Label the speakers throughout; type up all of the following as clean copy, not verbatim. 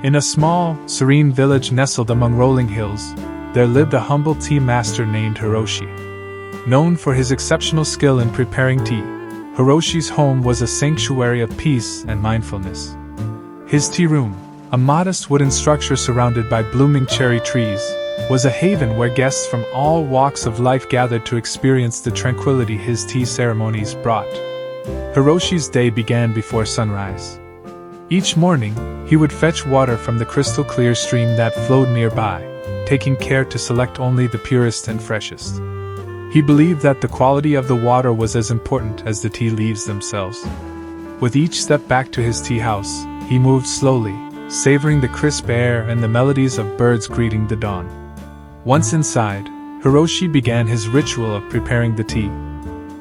Speaker 1: In a small, serene village nestled among rolling hills, there lived a humble tea master named Hiroshi. Known for his exceptional skill in preparing tea, Hiroshi's home was a sanctuary of peace and mindfulness. His tea room, a modest wooden structure surrounded by blooming cherry trees, was a haven where guests from all walks of life gathered to experience the tranquility his tea ceremonies brought. Hiroshi's day began before sunrise. Each morning, he would fetch water from the crystal-clear stream that flowed nearby, taking care to select only the purest and freshest. He believed that the quality of the water was as important as the tea leaves themselves. With each step back to his tea house, he moved slowly, savoring the crisp air and the melodies of birds greeting the dawn. Once inside, Hiroshi began his ritual of preparing the tea.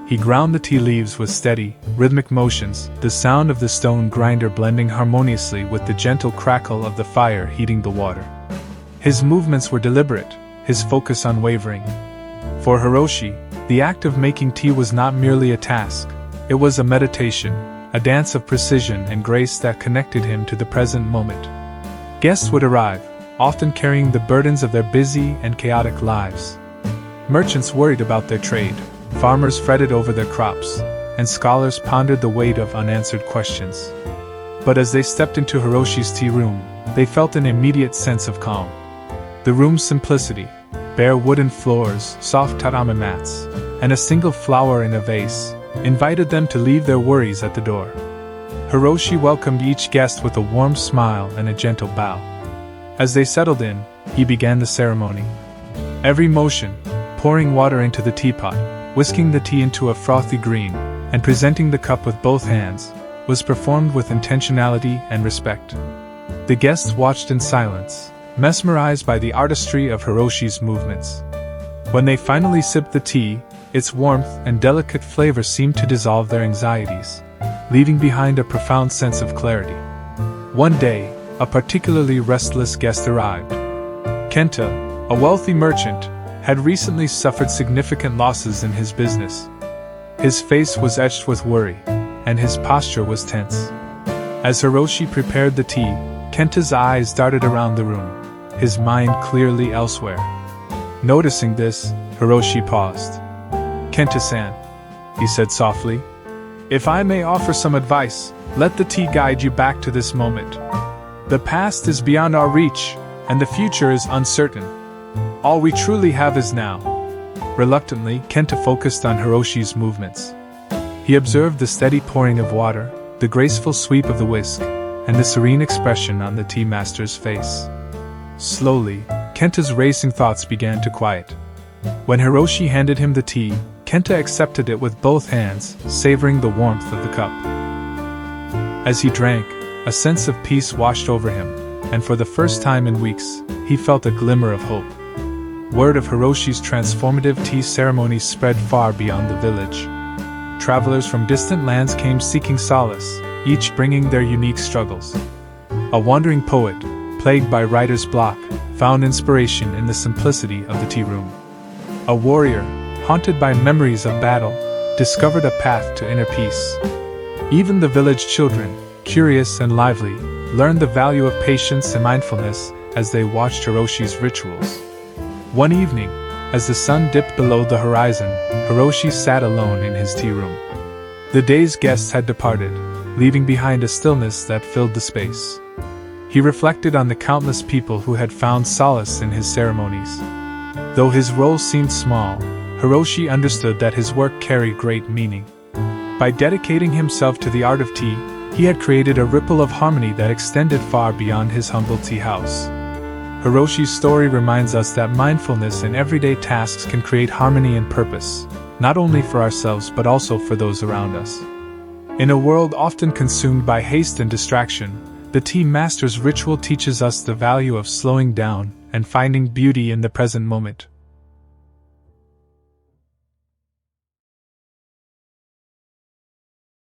Speaker 1: He ground the tea leaves with steady, rhythmic motions, the sound of the stone grinder blending harmoniously with the gentle crackle of the fire heating the water. His movements were deliberate, his focus unwavering. For Hiroshi, the act of making tea was not merely a task, it was a meditation, a dance of precision and grace that connected him to the present moment. Guests would arrive, often carrying the burdens of their busy and chaotic lives. Merchants worried about their trade, farmers fretted over their crops, and scholars pondered the weight of unanswered questions. But as they stepped into Hiroshi's tea room, they felt an immediate sense of calm. The room's simplicity, bare wooden floors, soft tatami mats, and a single flower in a vase, invited them to leave their worries at the door. Hiroshi welcomed each guest with a warm smile and a gentle bow. As they settled in, he began the ceremony. Every motion, pouring water into the teapot, whisking the tea into a frothy green, and presenting the cup with both hands, was performed with intentionality and respect. The guests watched in silence, mesmerized by the artistry of Hiroshi's movements. When they finally sipped the tea, its warmth and delicate flavor seemed to dissolve their anxieties, leaving behind a profound sense of clarity. One day, a particularly restless guest arrived. Kenta, a wealthy merchant, had recently suffered significant losses in his business. His face was etched with worry, and his posture was tense. As Hiroshi prepared the tea, Kenta's eyes darted around the room, his mind clearly elsewhere. Noticing this, Hiroshi paused. "Kenta-san," he said softly, "if I may offer some advice, let the tea guide you back to this moment. The past is beyond our reach, and the future is uncertain. All we truly have is now." Reluctantly, Kenta focused on Hiroshi's movements. He observed the steady pouring of water, the graceful sweep of the whisk, and the serene expression on the tea master's face. Slowly, Kenta's racing thoughts began to quiet. When Hiroshi handed him the tea, Kenta accepted it with both hands, savoring the warmth of the cup. As he drank, a sense of peace washed over him, and for the first time in weeks, he felt a glimmer of hope. Word of Hiroshi's transformative tea ceremony spread far beyond the village. Travelers from distant lands came seeking solace, each bringing their unique struggles. A wandering poet, plagued by writer's block, found inspiration in the simplicity of the tea room. A warrior, haunted by memories of battle, discovered a path to inner peace. Even the village children, curious and lively, learned the value of patience and mindfulness as they watched Hiroshi's rituals. One evening, as the sun dipped below the horizon, Hiroshi sat alone in his tea room. The day's guests had departed, leaving behind a stillness that filled the space. He reflected on the countless people who had found solace in his ceremonies. Though his role seemed small, Hiroshi understood that his work carried great meaning. By dedicating himself to the art of tea, he had created a ripple of harmony that extended far beyond his humble tea house. Hiroshi's story reminds us that mindfulness in everyday tasks can create harmony and purpose, not only for ourselves but also for those around us. In a world often consumed by haste and distraction, the tea master's ritual teaches us the value of slowing down and finding beauty in the present moment.